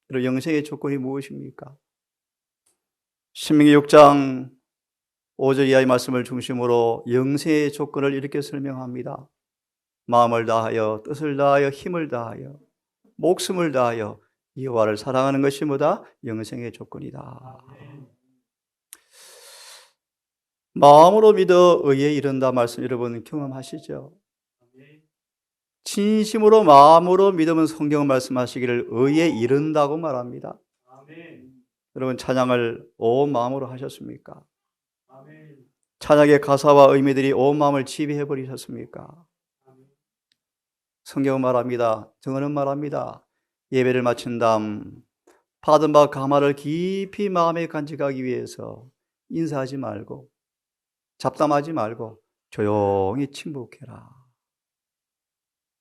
그리고 영생의 조건이 무엇입니까? 신명기 6장 5절 이하의 말씀을 중심으로 영생의 조건을 이렇게 설명합니다. 마음을 다하여 뜻을 다하여 힘을 다하여 목숨을 다하여 여호와를 사랑하는 것이 뭐다? 영생의 조건이다. 마음으로 믿어 의에 이른다 말씀 여러분 경험하시죠? 진심으로 마음으로 믿으면 성경은 말씀하시기를 의에 이른다고 말합니다. 여러분 찬양을 온 마음으로 하셨습니까? 찬양의 가사와 의미들이 온 마음을 지배해 버리셨습니까? 성경은 말합니다. 증언은 말합니다. 예배를 마친 다음 받은 바 감화를 깊이 마음에 간직하기 위해서 인사하지 말고 잡담하지 말고 조용히 침묵해라.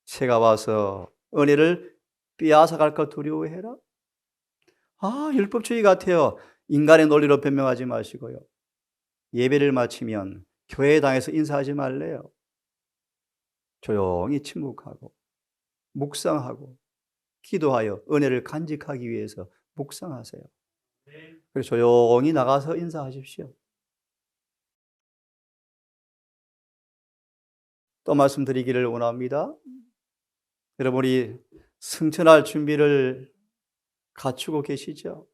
새가 와서 은혜를 빼앗아갈까 두려워해라. 율법주의 같아요. 인간의 논리로 변명하지 마시고요. 예배를 마치면 교회당에서 인사하지 말래요. 조용히 침묵하고 묵상하고 기도하여 은혜를 간직하기 위해서 묵상하세요. 그래서 조용히 나가서 인사하십시오. 또 말씀드리기를 원합니다. 여러분이 승천할 준비를 갖추고 계시죠?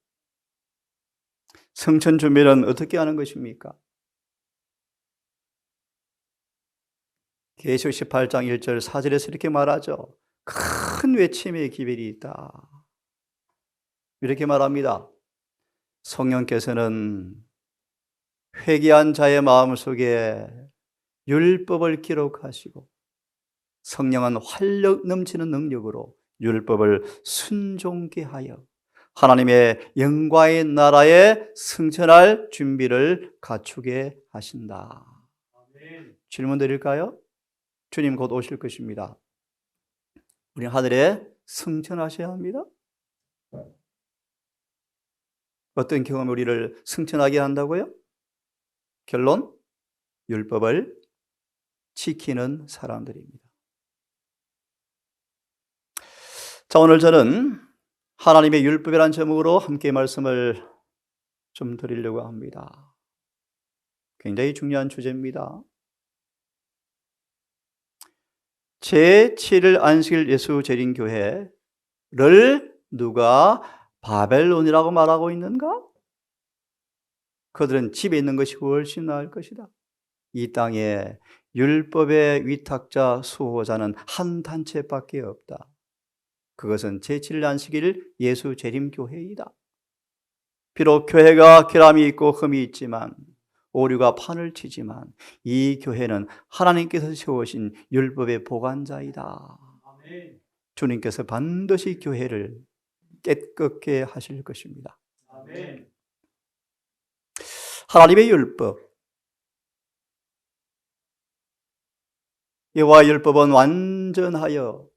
승천 준비는 어떻게 하는 것입니까? 계시록 18장 1절 4절에서 이렇게 말하죠. 큰 외침의 기별이 있다. 이렇게 말합니다. 성령께서는 회개한 자의 마음속에 율법을 기록하시고 성령은 활력 넘치는 능력으로 율법을 순종케 하여 하나님의 영광의 나라에 승천할 준비를 갖추게 하신다. 질문 드릴까요? 주님 곧 오실 것입니다. 우리 하늘에 승천하셔야 합니다. 어떤 경험이 우리를 승천하게 한다고요? 결론, 율법을 지키는 사람들입니다. 자, 오늘 저는 하나님의 율법이라는 제목으로 함께 말씀을 좀 드리려고 합니다. 굉장히 중요한 주제입니다. 제7일 안식일 예수 재림교회를 누가 바벨론이라고 말하고 있는가? 그들은 집에 있는 것이 훨씬 나을 것이다. 이 땅에 율법의 위탁자 수호자는 한 단체밖에 없다. 그것은 제7일 안식일 예수 재림교회이다. 비록 교회가 결함이 있고 흠이 있지만 오류가 판을 치지만 이 교회는 하나님께서 세우신 율법의 보관자이다. 아멘. 주님께서 반드시 교회를 깨끗게 하실 것입니다. 아멘. 하나님의 율법, 여호와의 율법은 완전하여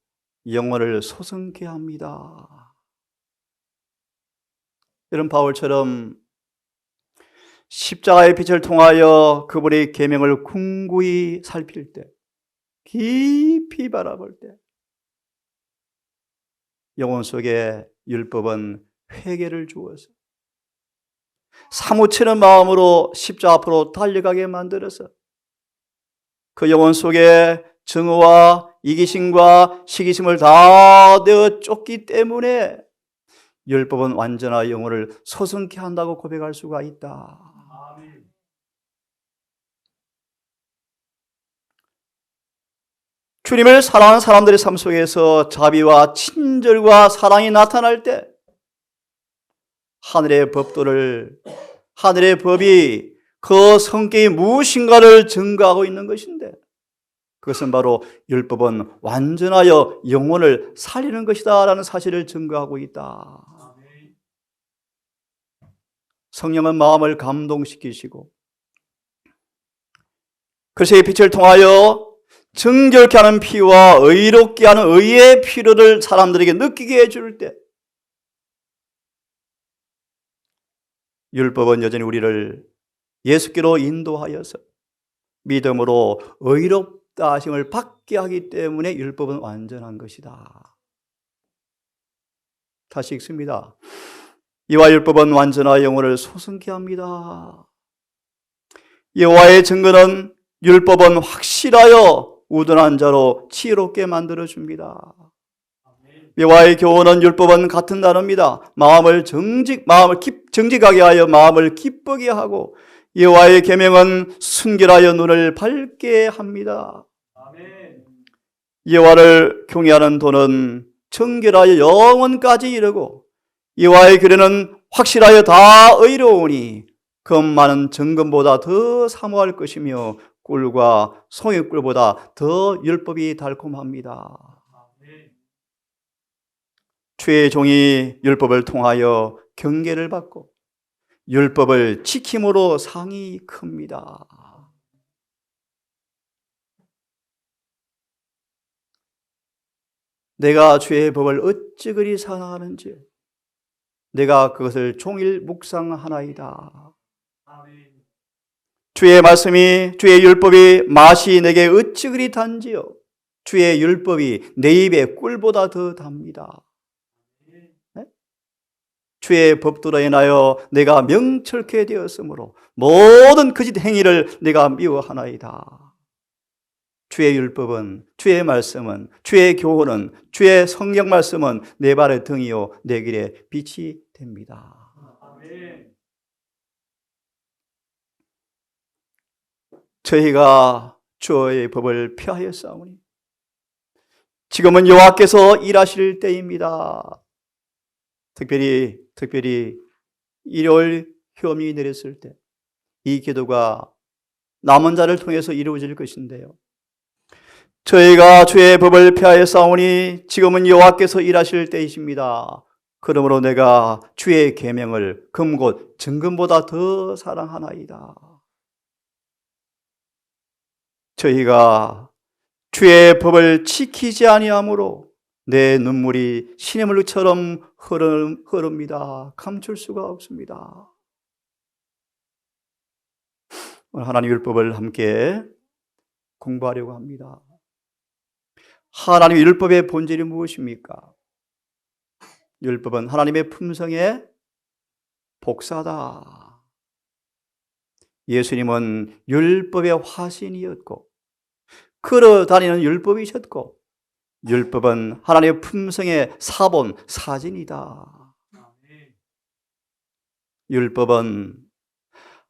영혼을 소성케 합니다. 이런 바울처럼 십자가의 빛을 통하여 그분의 계명을 궁구히 살필 때, 깊이 바라볼 때 영혼 속에 율법은 회개를 주어서 사무치는 마음으로 십자가 앞으로 달려가게 만들어서 그 영혼 속에 증오와 이기심과 시기심을 다 내어 쫓기 때문에 율법은 완전한 영혼을 소성케 한다고 고백할 수가 있다. 주님을 사랑하는 사람들의 삶 속에서 자비와 친절과 사랑이 나타날 때 하늘의 법도를, 하늘의 법이 그 성격이 무엇인가를 증거하고 있는 것인데 그것은 바로 율법은 완전하여 영혼을 살리는 것이다 라는 사실을 증거하고 있다. 성령은 마음을 감동시키시고 그리스도의 빛을 통하여 정결케 하는 피와 의롭게 하는 의의 필요를 사람들에게 느끼게 해줄 때 율법은 여전히 우리를 예수께로 인도하여서 믿음으로 의롭다 하심을 받게 하기 때문에 율법은 완전한 것이다. 다시 읽습니다. 이와 율법은 완전한 영혼을 소성케 합니다. 여호와의 증거는 율법은 확실하여 우둔한 자로 지혜롭게 만들어줍니다. 여호와의 교훈은 율법은 같은 단어입니다. 마음을 정직하게 하여 마음을 기쁘게 하고, 여호와의 계명은 순결하여 눈을 밝게 합니다. 여호와를 경외하는 도는 정결하여 영원까지 이르고, 여호와의 규례는 확실하여 다 의로우니 금 많은 정금보다 더 사모할 것이며 꿀과 송이꿀보다 더 율법이 달콤합니다. 주의 종이 율법을 통하여 경계를 받고 율법을 지킴으로 상이 큽니다. 내가 주의 법을 어찌 그리 사랑하는지 내가 그것을 종일 묵상하나이다. 주의 말씀이, 주의 율법이 맛이 내게 어찌 그리 단지요. 주의 율법이 내 입에 꿀보다 더 답니다. 네? 주의 법도로 인하여 내가 명철케 되었으므로 모든 거짓 행위를 내가 미워하나이다. 주의 율법은, 주의 말씀은, 주의 교훈은, 주의 성경 말씀은 내 발의 등이요 내 길에 빛이 됩니다. 저희가 주의 법을 폐하였사오니 지금은 여호와께서 일하실 때입니다. 특별히 일요일 효험이 내렸을 때 이 기도가 남은 자를 통해서 이루어질 것인데요. 저희가 주의 법을 폐하였사오니 지금은 여호와께서 일하실 때이십니다. 그러므로 내가 주의 계명을 금곧 정금보다 더 사랑하나이다. 저희가 주의 법을 지키지 아니하므로 내 눈물이 시냇물처럼 흐릅니다. 감출 수가 없습니다. 오늘 하나님 율법을 함께 공부하려고 합니다. 하나님의 율법의 본질이 무엇입니까? 율법은 하나님의 품성의 복사다. 예수님은 율법의 화신이었고 걸어다니는 율법이셨고 율법은 하나님의 품성의 사본, 사진이다. 율법은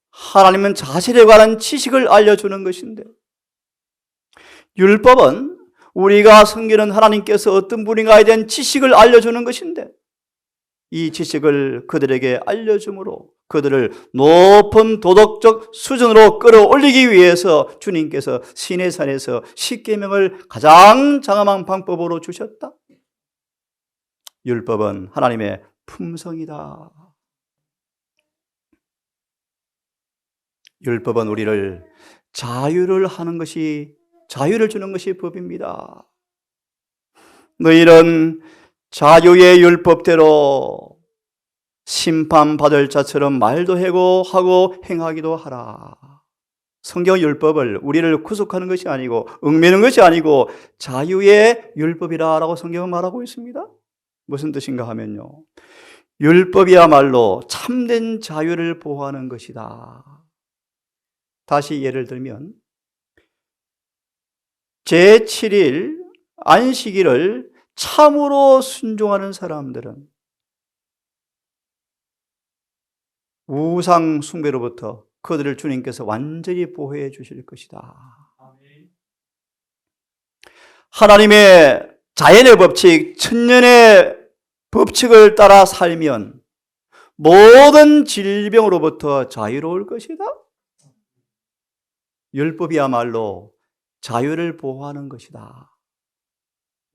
하나님은 자신에 관한 지식을 알려주는 것인데 율법은 우리가 섬기는 하나님께서 어떤 분인가에 대한 지식을 알려주는 것인데 이 지식을 그들에게 알려줌으로 그들을 높은 도덕적 수준으로 끌어올리기 위해서 주님께서 시내산에서 십계명을 가장 장엄한 방법으로 주셨다. 율법은 하나님의 품성이다. 율법은 우리를 자유를 주는 것이 법입니다. 너희는 자유의 율법대로 심판받을 자처럼 말도 하고 행하기도 하라. 성경 율법을 우리를 구속하는 것이 아니고 얽매는 것이 아니고 자유의 율법이라고 성경은 말하고 있습니다. 무슨 뜻인가 하면요, 율법이야말로 참된 자유를 보호하는 것이다. 다시 예를 들면 제7일 안식일을 참으로 순종하는 사람들은 우상 숭배로부터 그들을 주님께서 완전히 보호해 주실 것이다. 하나님의 자연의 법칙, 천년의 법칙을 따라 살면 모든 질병으로부터 자유로울 것이다. 율법이야말로 자유를 보호하는 것이다.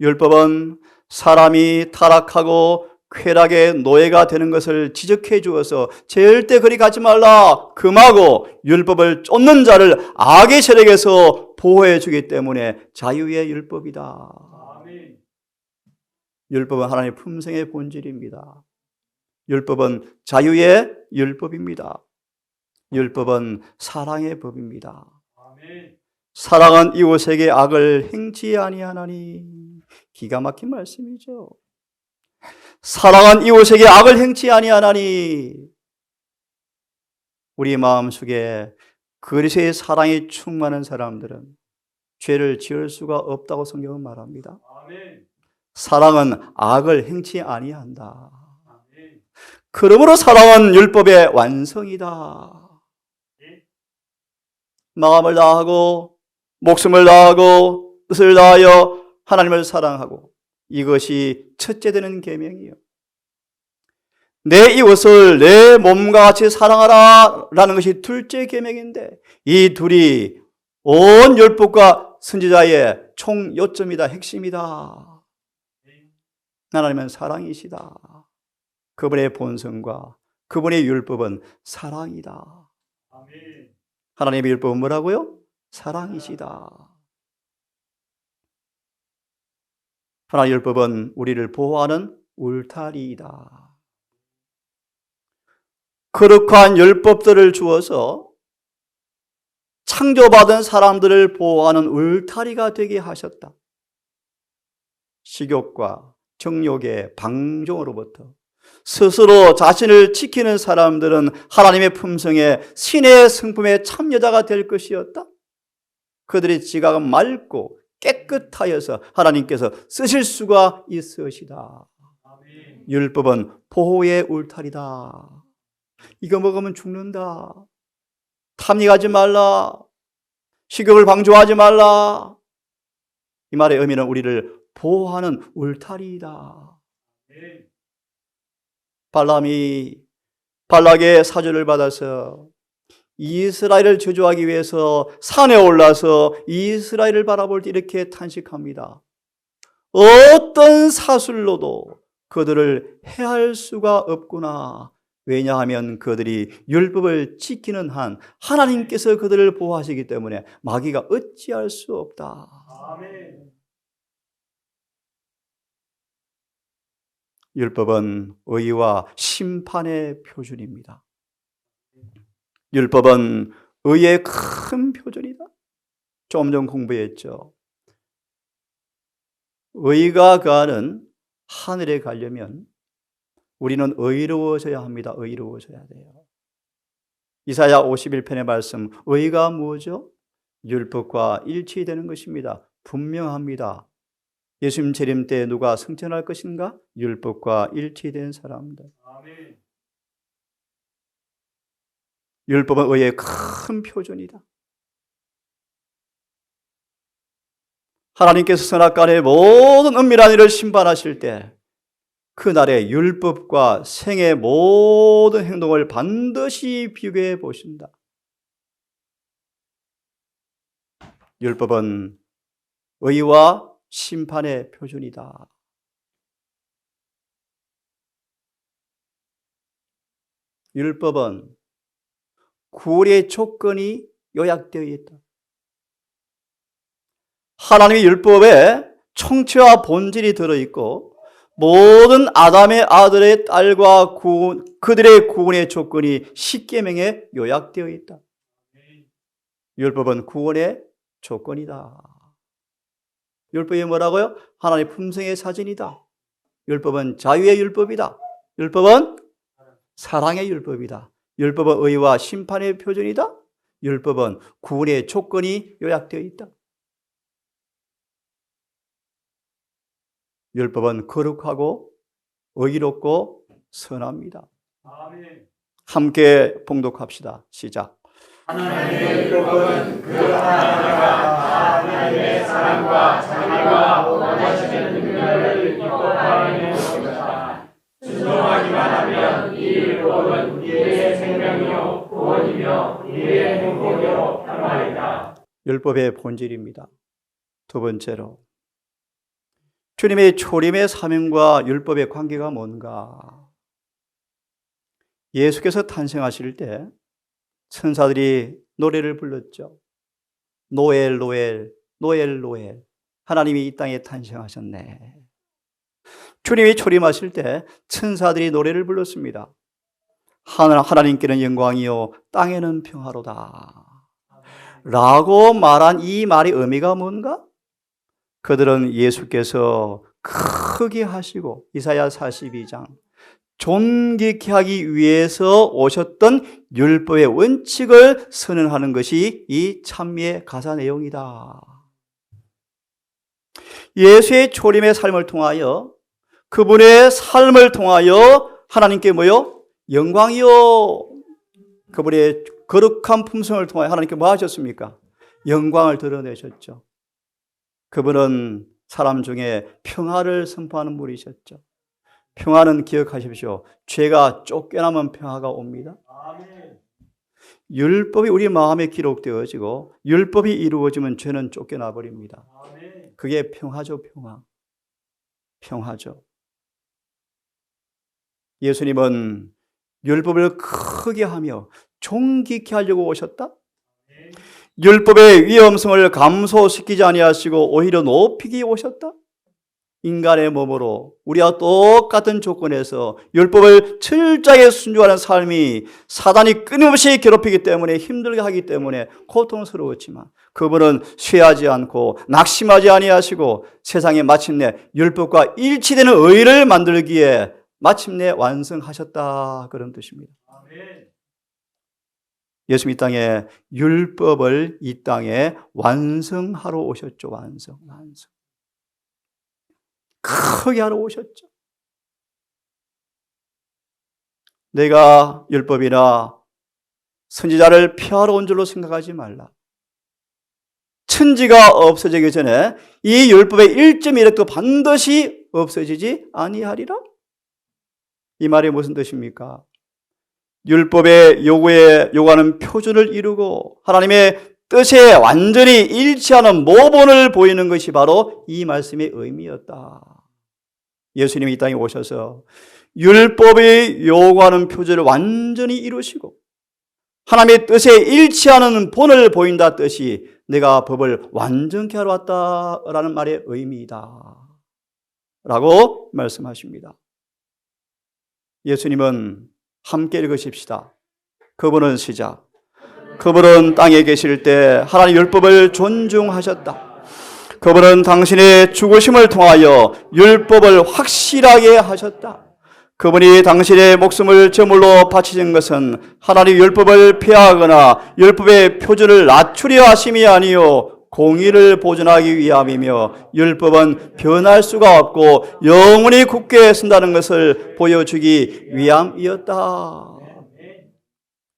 율법은 사람이 타락하고 쾌락의 노예가 되는 것을 지적해 주어서 절대 그리 가지 말라 금하고 율법을 쫓는 자를 악의 세력에서 보호해 주기 때문에 자유의 율법이다. 율법은 하나님의 품성의 본질입니다. 율법은 자유의 율법입니다. 율법은 사랑의 법입니다. 사랑은 이웃에게 악을 행치 아니하나니. 기가 막힌 말씀이죠. 사랑은 이웃에게 악을 행치 아니하나니. 우리 마음속에 그리스도의 사랑이 충만한 사람들은 죄를 지을 수가 없다고 성경은 말합니다. 아멘. 사랑은 악을 행치 아니한다. 그러므로 사랑은 율법의 완성이다. 마음을 다하고 목숨을 다하고 뜻을 다하여 하나님을 사랑하고, 이것이 첫째 되는 계명이요. 내 이웃을 내 몸과 같이 사랑하라 라는 것이 둘째 계명인데, 이 둘이 온 율법과 선지자의 총 요점이다, 핵심이다. 하나님은 사랑이시다. 그분의 본성과 그분의 율법은 사랑이다. 아멘. 하나님의 율법은 뭐라고요? 사랑이시다. 하나님의 율법은 우리를 보호하는 울타리이다. 거룩한 율법들을 주어서 창조받은 사람들을 보호하는 울타리가 되게 하셨다. 식욕과 정욕의 방종으로부터 스스로 자신을 지키는 사람들은 하나님의 품성에, 신의 성품의 참여자가 될 것이었다. 그들의 지각은 맑고 깨끗하여서 하나님께서 쓰실 수가 있으시다. 아멘. 율법은 보호의 울타리다. 이거 먹으면 죽는다. 탐닉하지 말라. 식욕을 방조하지 말라. 이 말의 의미는 우리를 보호하는 울타리이다. 아멘. 발람이 발락의 사주를 받아서 이스라엘을 저주하기 위해서 산에 올라서 이스라엘을 바라볼 때 이렇게 탄식합니다. 어떤 사술로도 그들을 해할 수가 없구나. 왜냐하면 그들이 율법을 지키는 한 하나님께서 그들을 보호하시기 때문에 마귀가 어찌할 수 없다. 아멘. 율법은 의와 심판의 표준입니다. 율법은 의의 큰 표준이다. 좀 전 공부했죠. 의가 가는 하늘에 가려면 우리는 의로워져야 합니다. 의로워져야 돼요. 이사야 51편의 말씀, 의가 뭐죠? 율법과 일치되는 것입니다. 분명합니다. 예수님 재림 때 누가 승천할 것인가? 율법과 일치된 사람들. 아멘. 율법은 의의 큰 표준이다. 하나님께서 선악간의 모든 은밀한 일을 심판하실 때 그날의 율법과 생의 모든 행동을 반드시 비교해 보신다. 율법은 의와 심판의 표준이다. 율법은 구원의 조건이 요약되어 있다. 하나님의 율법에 총체와 본질이 들어있고 모든 아담의 아들의 딸과 그들의 구원의 조건이 십계명에 요약되어 있다. 율법은 구원의 조건이다. 율법이 뭐라고요? 하나님의 품성의 사진이다. 율법은 자유의 율법이다. 율법은 사랑의 율법이다. 율법은 의와 심판의 표준이다. 율법은 구원의 조건이 요약되어 있다. 율법은 거룩하고 의롭고 선합니다. 아멘. 함께 봉독합시다. 시작. 하나님의 율법은 그 하나님과 하나님의 사랑과 자비와 원하시는 능력을 기뻐하는 것이다. 순종하기만 하면 이 율법은 우리의 생명이요 구원이며 우리의 행복이요 평화이다. 율법의 본질입니다. 두 번째로 주님의 초림의 사명과 율법의 관계가 뭔가? 예수께서 탄생하실 때 천사들이 노래를 불렀죠. 노엘 노엘 노엘 노엘, 하나님이 이 땅에 탄생하셨네. 주님이 초림하실 때 천사들이 노래를 불렀습니다. 하나님께는 영광이요 땅에는 평화로다 라고 말한 이 말의 의미가 뭔가? 그들은 예수께서 크게 하시고 이사야 42장 존귀케 하기 위해서 오셨던 율법의 원칙을 선언하는 것이 이 찬미의 가사 내용이다. 예수의 초림의 삶을 통하여 그분의 삶을 통하여 하나님께 뭐요? 영광이요. 그분의 거룩한 품성을 통하여 하나님께 뭐 하셨습니까? 영광을 드러내셨죠. 그분은 사람 중에 평화를 선포하는 분이셨죠. 평화는 기억하십시오. 죄가 쫓겨나면 평화가 옵니다. 아멘. 율법이 우리 마음에 기록되어지고 율법이 이루어지면 죄는 쫓겨나 버립니다. 아멘. 그게 평화죠, 평화. 평화죠. 예수님은 율법을 크게 하며 존귀케 하려고 오셨다? 율법의 위험성을 감소시키지 아니하시고 오히려 높이기 오셨다? 인간의 몸으로 우리와 똑같은 조건에서 율법을 철저하게 순종하는 삶이 사단이 끊임없이 괴롭히기 때문에 힘들게 하기 때문에 고통스러웠지만 그분은 쇠하지 않고 낙심하지 아니하시고 세상에 마침내 율법과 일치되는 의를 만들기에 마침내 완성하셨다, 그런 뜻입니다. 아멘. 예수님 이 땅에 율법을 이 땅에 완성하러 오셨죠. 완성. 크게 하러 오셨죠. 내가 율법이나 선지자를 폐하러 온 줄로 생각하지 말라. 천지가 없어지기 전에 이 율법의 1.1획도 반드시 없어지지 아니하리라. 이 말이 무슨 뜻입니까? 율법의 요구하는 표준을 이루고 하나님의 뜻에 완전히 일치하는 모본을 보이는 것이 바로 이 말씀의 의미였다. 예수님이 이 땅에 오셔서 율법이 요구하는 표준을 완전히 이루시고 하나님의 뜻에 일치하는 본을 보인다 뜻이 내가 법을 완전케 하러 왔다라는 말의 의미이다 라고 말씀하십니다. 예수님은 함께 읽으십시다. 그분은 시작. 그분은 땅에 계실 때 하나님 율법을 존중하셨다. 그분은 당신의 죽으심을 통하여 율법을 확실하게 하셨다. 그분이 당신의 목숨을 제물로 바치신 것은 하나님 율법을 폐하거나 율법의 표준을 낮추려 하심이 아니요 공의를 보존하기 위함이며 율법은 변할 수가 없고 영원히 굳게 쓴다는 것을 보여주기 위함이었다.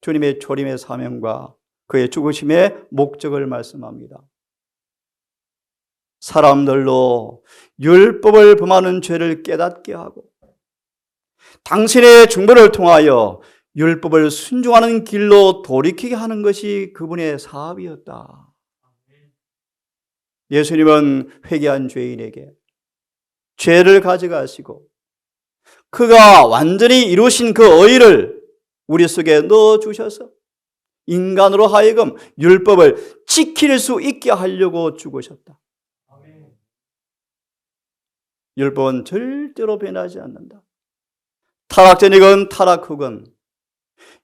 주님의 초림의 사명과 그의 죽으심의 목적을 말씀합니다. 사람들로 율법을 범하는 죄를 깨닫게 하고 당신의 중보를 통하여 율법을 순종하는 길로 돌이키게 하는 것이 그분의 사업이었다. 예수님은 회개한 죄인에게 죄를 가져가시고 그가 완전히 이루신 그 의를 우리 속에 넣어주셔서 인간으로 하여금 율법을 지킬 수 있게 하려고 죽으셨다. 율법은 절대로 변하지 않는다. 타락전이건 타락 후건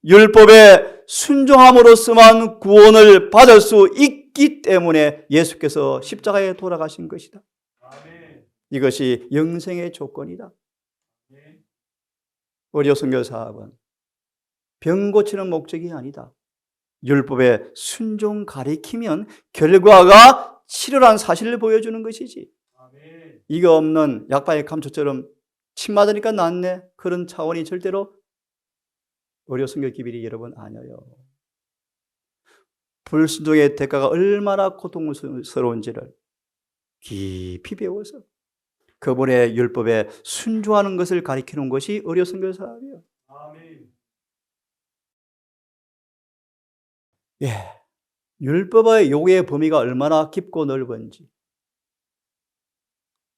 율법에 순종함으로써만 구원을 받을 수 있기 때문에 예수께서 십자가에 돌아가신 것이다. 이것이 영생의 조건이다. 의료 선교 사업은 병 고치는 목적이 아니다. 율법에 순종 가리키면 결과가 치료란 사실을 보여주는 것이지. 이거 없는 약방의 감초처럼 침 맞으니까 낫네 그런 차원이 절대로 의료 선교 기밀이 여러분 아니에요. 불순종의 대가가 얼마나 고통스러운지를 깊이 배워서 그분의 율법에 순종하는 것을 가리키는 것이 의료 선교 사업이에요. 예, 율법의 요구의 범위가 얼마나 깊고 넓은지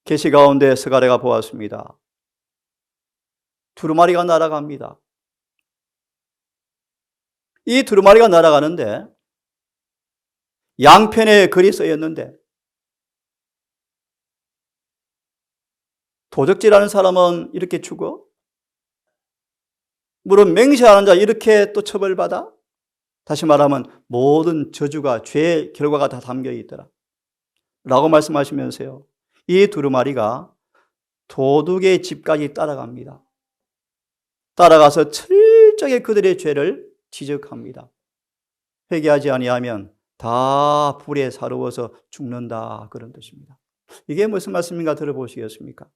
계시 가운데 스가랴가 보았습니다. 두루마리가 날아갑니다. 이 두루마리가 날아가는데 양편에 글이 쓰였는데 도적질하는 사람은 이렇게 죽어? 물론 맹세하는 자 이렇게 또 처벌받아? 다시 말하면 모든 저주가 죄의 결과가 다 담겨 있더라 라고 말씀하시면서요 이 두루마리가 도둑의 집까지 따라갑니다. 따라가서 철저하게 그들의 죄를 지적합니다. 회개하지 아니하면 다 불에 사르워서 죽는다, 그런 뜻입니다. 이게 무슨 말씀인가 들어보시겠습니까?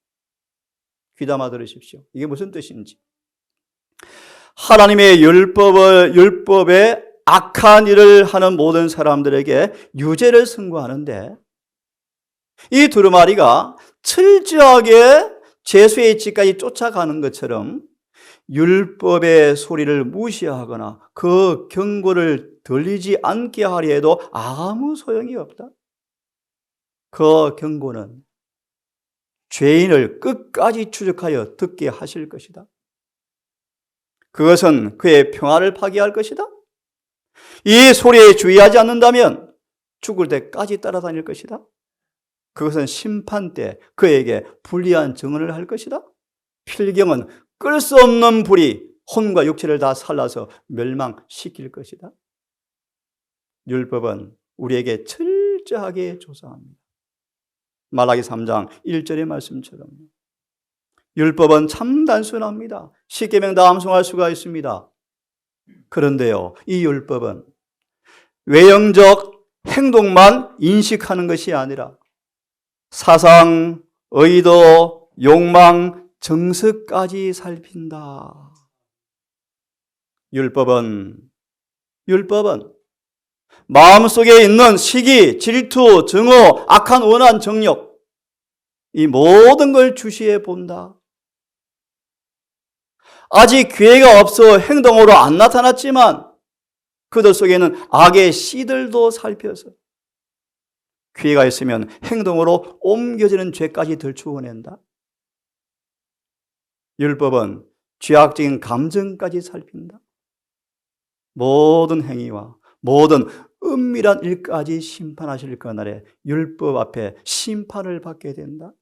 귀담아 들으십시오. 이게 무슨 뜻인지. 하나님의 율법에 악한 일을 하는 모든 사람들에게 유죄를 선고하는데, 이 두루마리가 철저하게 죄수의 집까지 쫓아가는 것처럼 율법의 소리를 무시하거나 그 경고를 들리지 않게 하려 해도 아무 소용이 없다. 그 경고는 죄인을 끝까지 추적하여 듣게 하실 것이다. 그것은 그의 평화를 파괴할 것이다. 이 소리에 주의하지 않는다면 죽을 때까지 따라다닐 것이다. 그것은 심판 때 그에게 불리한 증언을 할 것이다. 필경은 끌 수 없는 불이 혼과 육체를 다 살라서 멸망시킬 것이다. 율법은 우리에게 철저하게 조사합니다. 말라기 3장 1절의 말씀처럼 율법은 참 단순합니다. 10계명 다 암송할 수가 있습니다. 그런데요, 이 율법은 외형적 행동만 인식하는 것이 아니라 사상, 의도, 욕망, 정서까지 살핀다. 율법은 마음속에 있는 시기, 질투, 증오, 악한 원한, 정욕, 이 모든 걸 주시해 본다. 아직 기회가 없어 행동으로 안 나타났지만 그들 속에는 악의 씨들도 살펴서 기회가 있으면 행동으로 옮겨지는 죄까지 들추어낸다. 율법은 죄악적인 감정까지 살핀다. 모든 행위와 모든 은밀한 일까지 심판하실 그날에 율법 앞에 심판을 받게 된다.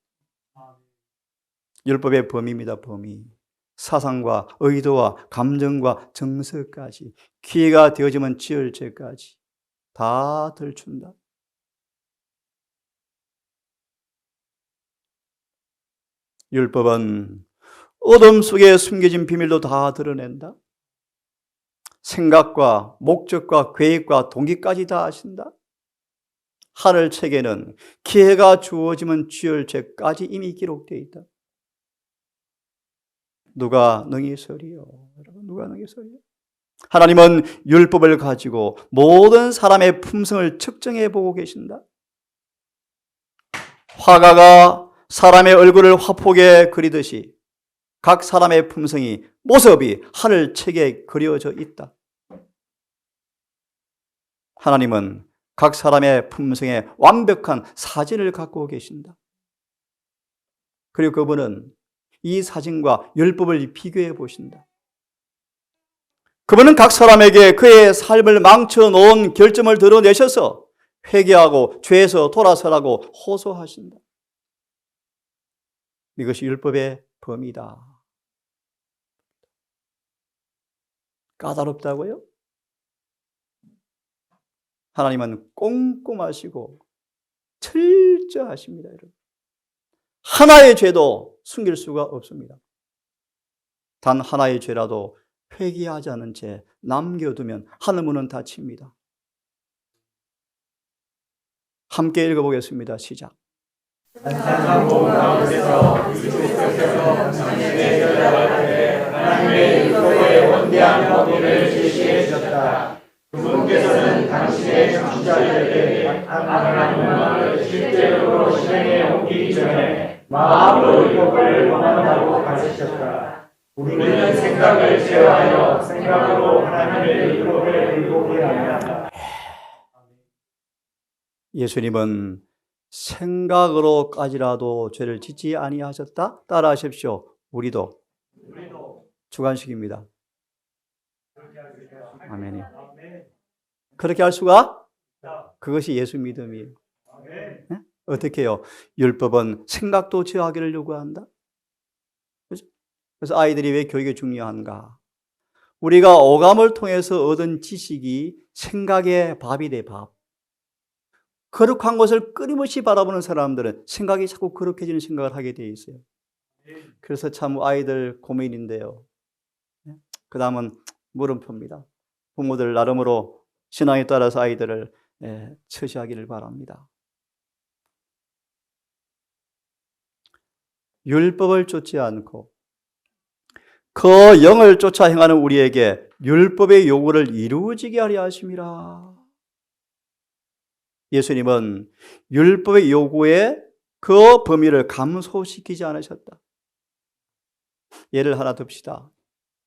율법의 범위입니다. 범위. 사상과 의도와 감정과 정서까지, 기회가 되어지면 지을 죄까지 다 들춘다. 율법은 어둠 속에 숨겨진 비밀도 다 드러낸다. 생각과 목적과 계획과 동기까지 다 아신다. 하늘 책에는 기회가 주어지면 지을 죄까지 이미 기록되어 있다. 누가 능히 서리요? 여러분, 누가 능히 서리요? 하나님은 율법을 가지고 모든 사람의 품성을 측정해 보고 계신다. 화가가 사람의 얼굴을 화폭에 그리듯이 각 사람의 품성이, 모습이 하늘 책에 그려져 있다. 하나님은 각 사람의 품성에 완벽한 사진을 갖고 계신다. 그리고 그분은 이 사진과 율법을 비교해 보신다. 그분은 각 사람에게 그의 삶을 망쳐놓은 결점을 드러내셔서 회개하고 죄에서 돌아서라고 호소하신다. 이것이 율법의 범위다. 까다롭다고요? 하나님은 꼼꼼하시고 철저하십니다, 여러분. 하나의 죄도 숨길 수가 없습니다. 단 하나의 죄라도 회개하지 않은 채 남겨두면 하늘문은 닫힙니다. 함께 읽어보겠습니다. 시작. 하나님의 율법의 원대한 범위를 제시해 주셨다. 그분께서는 당신의 청취자들에게 하나님의 말을 실제로 실행에 옮기기 전에 마음으로 율법을 범한다고 가르치셨다. 우리는 생각을 제어하여 생각으로 하나님의 율법을 굴복해야 한다. 예수님은 생각으로까지라도 죄를 짓지 아니하셨다. 따라하십시오. 우리도 주관식입니다. 아멘. 그렇게 할 수가? 그것이 예수 믿음이에요. 네? 어떻게 해요? 율법은 생각도 제어하기를 요구한다. 그래서 아이들이 왜 교육이 중요한가? 우리가 오감을 통해서 얻은 지식이 생각의 밥이 돼, 밥. 거룩한 것을 끊임없이 바라보는 사람들은 생각이 자꾸 거룩해지는 생각을 하게 돼 있어요. 그래서 참 아이들 고민인데요. 그 다음은 물음표입니다. 부모들 나름으로 신앙에 따라서 아이들을 처시하기를 바랍니다. 율법을 쫓지 않고 그 영을 쫓아 행하는 우리에게 율법의 요구를 이루어지게 하려 하심이라. 예수님은 율법의 요구에 그 범위를 감소시키지 않으셨다. 예를 하나 듭시다.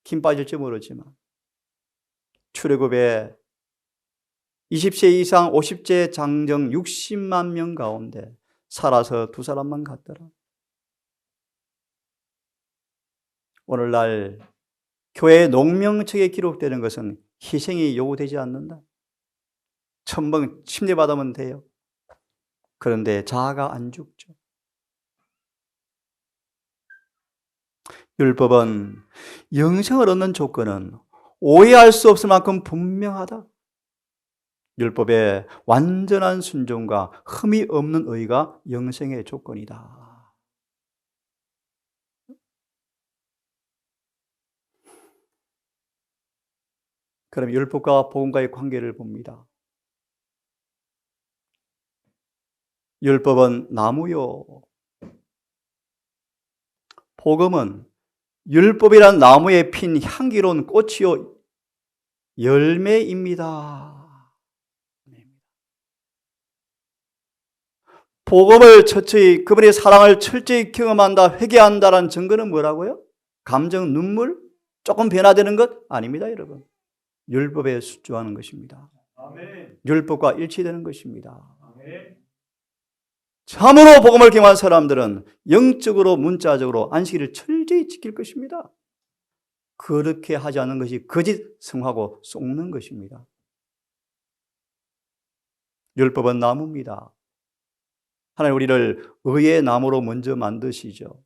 힘 빠질지 모르지만 출애굽에 20세 이상 50세 장정 60만 명 가운데 살아서 2사람만 갔더라. 오늘날 교회 농명책에 기록되는 것은 희생이 요구되지 않는다. 천번 침례받으면 돼요. 그런데 자아가 안 죽죠. 율법은 영생을 얻는 조건은 오해할 수 없을 만큼 분명하다. 율법의 완전한 순종과 흠이 없는 의가 영생의 조건이다. 그럼 율법과 복음과의 관계를 봅니다. 율법은 나무요. 복음은 율법이란 나무에 핀 향기로운 꽃이요 열매입니다. 복음을 철저히, 그분의 사랑을 철저히 경험한다, 회개한다라는 증거는 뭐라고요? 감정, 눈물? 조금 변화되는 것? 아닙니다, 여러분. 율법에 순종하는 것입니다. 아멘. 율법과 일치되는 것입니다. 아멘. 참으로 복음을 경험한 사람들은 영적으로 문자적으로 안식일을 철저히 지킬 것입니다. 그렇게 하지 않는 것이 거짓 성하고 속는 것입니다. 율법은 나무입니다. 하나님 우리를 의의 나무로 먼저 만드시죠.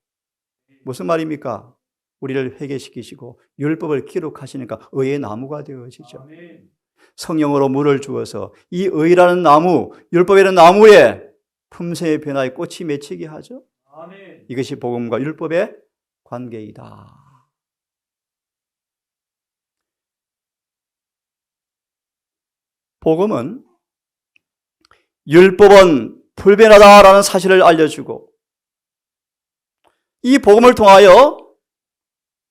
무슨 말입니까? 우리를 회개시키시고 율법을 기록하시니까 의의 나무가 되어지죠. 아멘. 성령으로 물을 주어서 이 의라는 나무, 율법이라는 나무에 품새의 변화에 꽃이 맺히게 하죠. 아멘. 이것이 복음과 율법의 관계이다. 복음은 율법은 불변하다라는 사실을 알려주고 이 복음을 통하여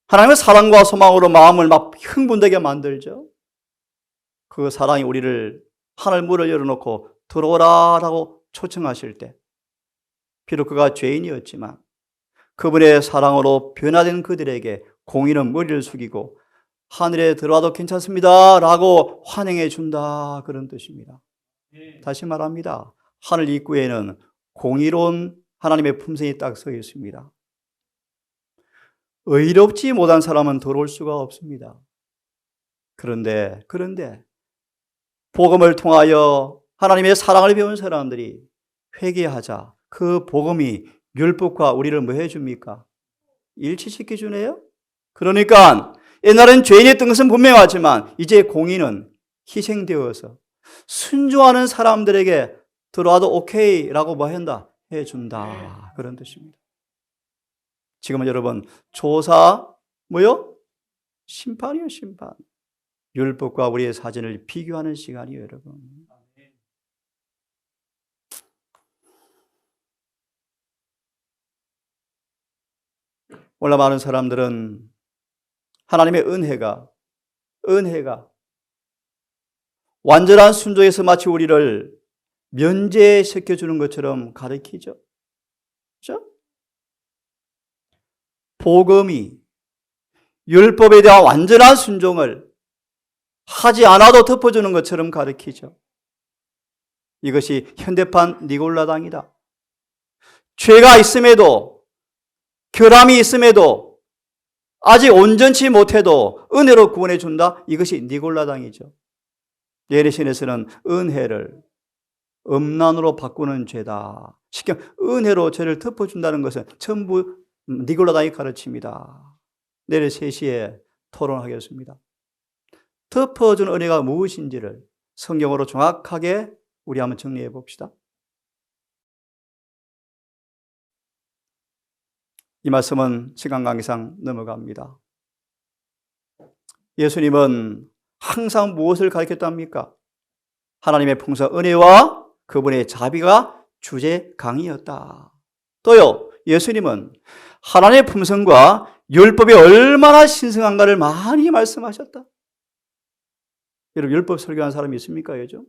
하나님의 사랑과 소망으로 마음을 막 흥분되게 만들죠. 그 사랑이 우리를 하늘 문을 열어놓고 들어오라라고 초청하실 때 비록 그가 죄인이었지만 그분의 사랑으로 변화된 그들에게 공의는 머리를 숙이고 하늘에 들어와도 괜찮습니다 라고 환영해 준다, 그런 뜻입니다. 다시 말합니다. 하늘 입구에는 공의로운 하나님의 품성이 딱 서 있습니다. 의롭지 못한 사람은 들어올 수가 없습니다. 그런데 복음을 통하여 하나님의 사랑을 배운 사람들이 회개하자 그 복음이 율법과 우리를 뭐 해줍니까? 일치시켜 주네요. 그러니까 옛날엔 죄인이었던 것은 분명하지만 이제 공의는 희생되어서 순종하는 사람들에게 들어와도 오케이라고 뭐 한다? 해준다, 그런 뜻입니다. 지금은 여러분 조사 뭐요? 심판이요, 심판. 율법과 우리의 사진을 비교하는 시간이에요, 여러분. 오늘 많은 사람들은 하나님의 은혜가 완전한 순종에서 마치 우리를 면제시켜주는 것처럼 가르치죠. 그렇죠? 복음이 율법에 대한 완전한 순종을 하지 않아도 덮어주는 것처럼 가르치죠. 이것이 현대판 니골라당이다. 죄가 있음에도, 결함이 있음에도, 아직 온전치 못해도 은혜로 구원해 준다. 이것이 니골라당이죠. 예레신에서는 은혜를 음란으로 바꾸는 죄다. 쉽게 은혜로 죄를 덮어준다는 것은 전부 니골라당이 가르칩니다. 내일 3시에 토론하겠습니다. 덮어준 은혜가 무엇인지를 성경으로 정확하게 우리 한번 정리해 봅시다. 이 말씀은 시간 관계상 넘어갑니다. 예수님은 항상 무엇을 가르쳤답니까? 하나님의 풍성 은혜와 그분의 자비가 주제 강의였다. 또요, 예수님은 하나님의 품성과 율법이 얼마나 신성한가를 많이 말씀하셨다. 여러분, 율법 설교한 사람이 있습니까, 요즘?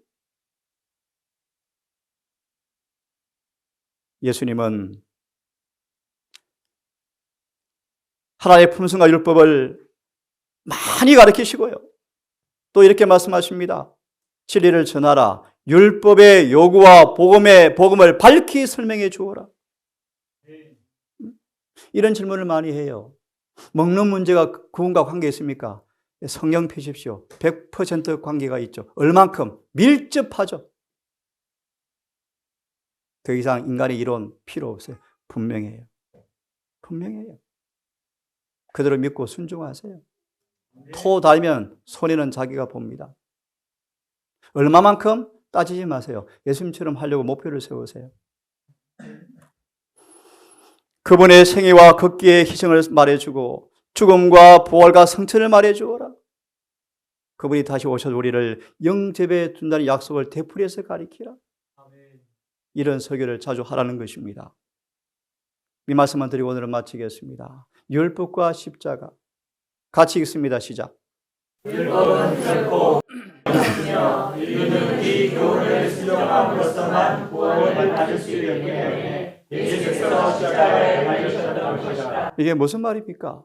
예수님은 하나님의 품성과 율법을 많이 가르치시고요. 또 이렇게 말씀하십니다. 진리를 전하라. 율법의 요구와 복음을 밝히 설명해 주어라. 이런 질문을 많이 해요. 먹는 문제가 그분과 관계 있습니까? 성경 펴십시오. 100% 관계가 있죠. 얼만큼? 밀접하죠. 더 이상 인간의 이론 필요 없어요. 분명해요. 분명해요. 그대로 믿고 순종하세요. 토 달면 손해는 자기가 봅니다. 얼마만큼? 따지지 마세요. 예수님처럼 하려고 목표를 세우세요. 그분의 생애와 극기의 희생을 말해주고 죽음과 부활과 성천을 말해주어라. 그분이 다시 오셔서 우리를 영접해 준다는 약속을 되풀이해서 가리키라. 이런 설교를 자주 하라는 것입니다. 이 말씀만 드리고 오늘은 마치겠습니다. 율법과 십자가 같이 읽습니다. 시작. 율법은 결코 없으며 인류는 이 교훈을 순종함으로써만 구원을 받을 수 있기 때문에 예수께서 십자가에 달리셨던 것이다. 이게 무슨 말입니까?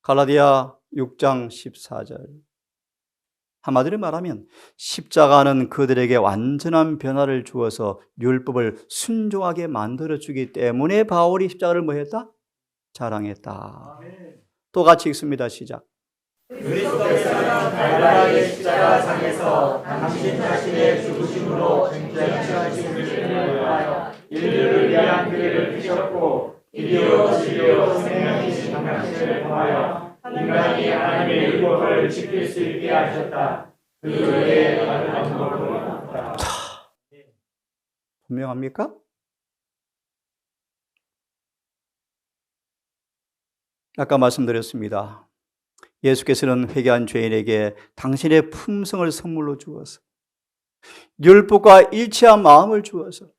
갈라디아 6장 14절. 한마디로 말하면 십자가는 그들에게 완전한 변화를 주어서 율법을 순종하게 만들어주기 때문에 바울이 십자가를 뭐 했다? 자랑했다. 또 같이 읽습니다. 시작. 그리스도께서는 갈라디아 십자가상에서 당신 자신의 죽으심으로 정죄하심을 위하여 인류를 위한 길을 피셨고 길이요 진리요 생명이신 당신을 통하여 인간이 하나님의 율법을 지킬 수 있게 하셨다. 그 외에 다른 방법은 없다. 분명합니까? 아까 말씀드렸습니다. 예수께서는 회개한 죄인에게 당신의 품성을 선물로 주어서 율법과 일치한 마음을 주어서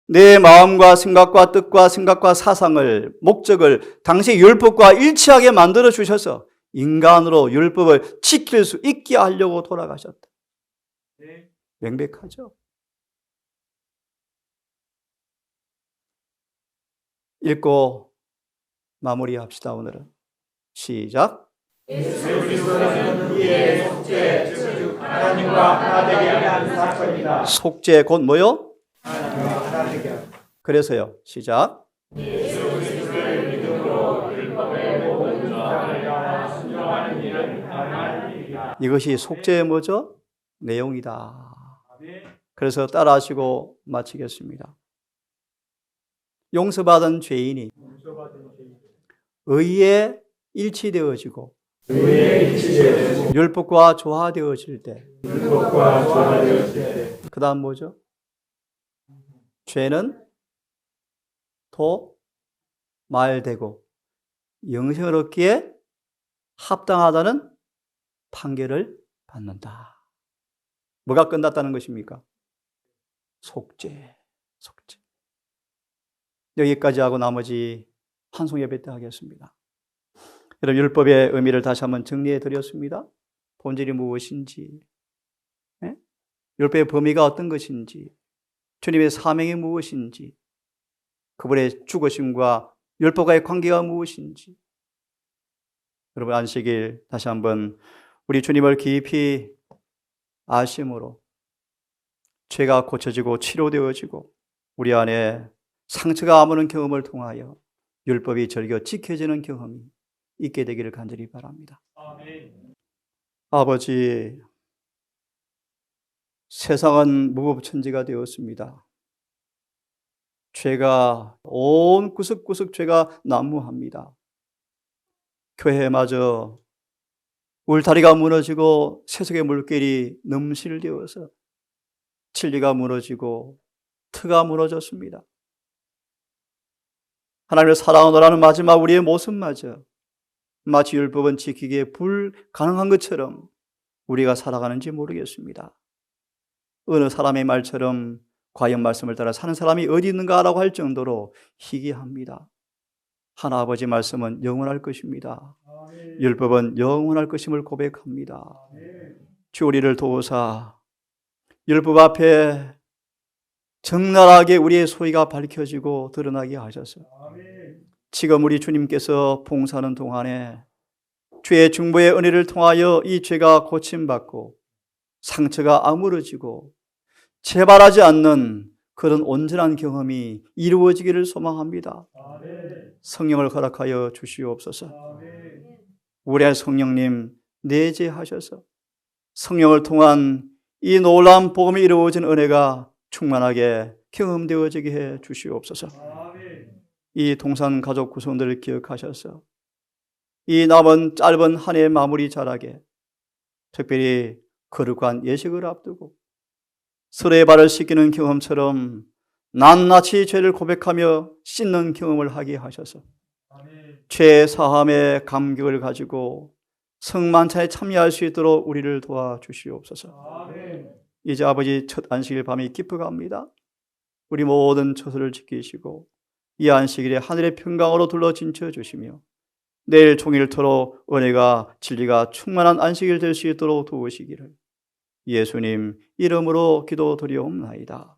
내 마음과 생각과 뜻과 생각과 사상을 목적을 당시 율법과 일치하게 만들어 주셔서 인간으로 율법을 지킬 수 있게 하려고 돌아가셨다. 명백하죠? 읽고 마무리합시다. 오늘은 시작. 예수 그리스도는 우리의 속죄, 즉 하나님과 하나 되게 하는 사건이다. 속죄 곧 뭐요? 하나님과 하나 되게. 그래서요. 시작. 예수 그리스도를 믿음으로 율법의 모든 조항을 따라 순종하는 일은 가능한 일이다. 이것이 속죄의 뭐죠? 내용이다. 그래서 따라하시고 마치겠습니다. 용서받은 죄인이 의에 일치되어지고 율법과 조화되어질 때, 그 다음 뭐죠? 죄는 말되고 영생을 얻기에 합당하다는 판결을 받는다. 뭐가 끝났다는 것입니까? 속죄. 여기까지 하고 나머지 환송 예배 때 하겠습니다. 여러분, 율법의 의미를 다시 한번 정리해 드렸습니다. 본질이 무엇인지, 율법의 범위가 어떤 것인지, 주님의 사명이 무엇인지, 그분의 죽으심과 율법과의 관계가 무엇인지. 여러분, 안식일 다시 한번 우리 주님을 깊이 아심으로 죄가 고쳐지고 치료되어지고 우리 안에 상처가 아무는 경험을 통하여 율법이 절겨 지켜지는 경험이 있게 되기를 간절히 바랍니다. 아버지, 세상은 무법천지가 되었습니다. 죄가 온 구석구석 죄가 난무합니다. 교회마저 울타리가 무너지고 세속의 물결이 넘실되어서 진리가 무너지고 터가 무너졌습니다. 하나님을 사랑하노라는 마지막 우리의 모습마저 마치 율법은 지키기에 불가능한 것처럼 우리가 살아가는지 모르겠습니다. 어느 사람의 말처럼 과연 말씀을 따라 사는 사람이 어디 있는가라고 할 정도로 희귀합니다. 하나 아버지 말씀은 영원할 것입니다. 율법은 영원할 것임을 고백합니다. 주 우리를 도우사 율법 앞에 적나라하게 우리의 소위가 밝혀지고 드러나게 하셔서 지금 우리 주님께서 봉사하는 동안에 주의 중보의 은혜를 통하여 이 죄가 고침받고 상처가 아물어지고 재발하지 않는 그런 온전한 경험이 이루어지기를 소망합니다. 성령을 허락하여 주시옵소서. 우리의 성령님 내재하셔서 성령을 통한 이 놀라운 복음이 이루어진 은혜가 충만하게 경험되어지게 해 주시옵소서. 이 동산 가족 구성들을 기억하셔서 이 남은 짧은 한 해의 마무리 잘하게, 특별히 거룩한 예식을 앞두고 서로의 발을 씻기는 경험처럼 낱낱이 죄를 고백하며 씻는 경험을 하게 하셔서 죄 사함의 감격을 가지고 성만찬에 참여할 수 있도록 우리를 도와주시옵소서. 이제 아버지 첫 안식일 밤이 깊어갑니다. 우리 모든 처소를 지키시고 이 안식일에 하늘의 평강으로 둘러 진쳐 주시며 내일 종일토록 은혜가 진리가 충만한 안식일 될 수 있도록 도우시기를 예수님 이름으로 기도드리옵나이다.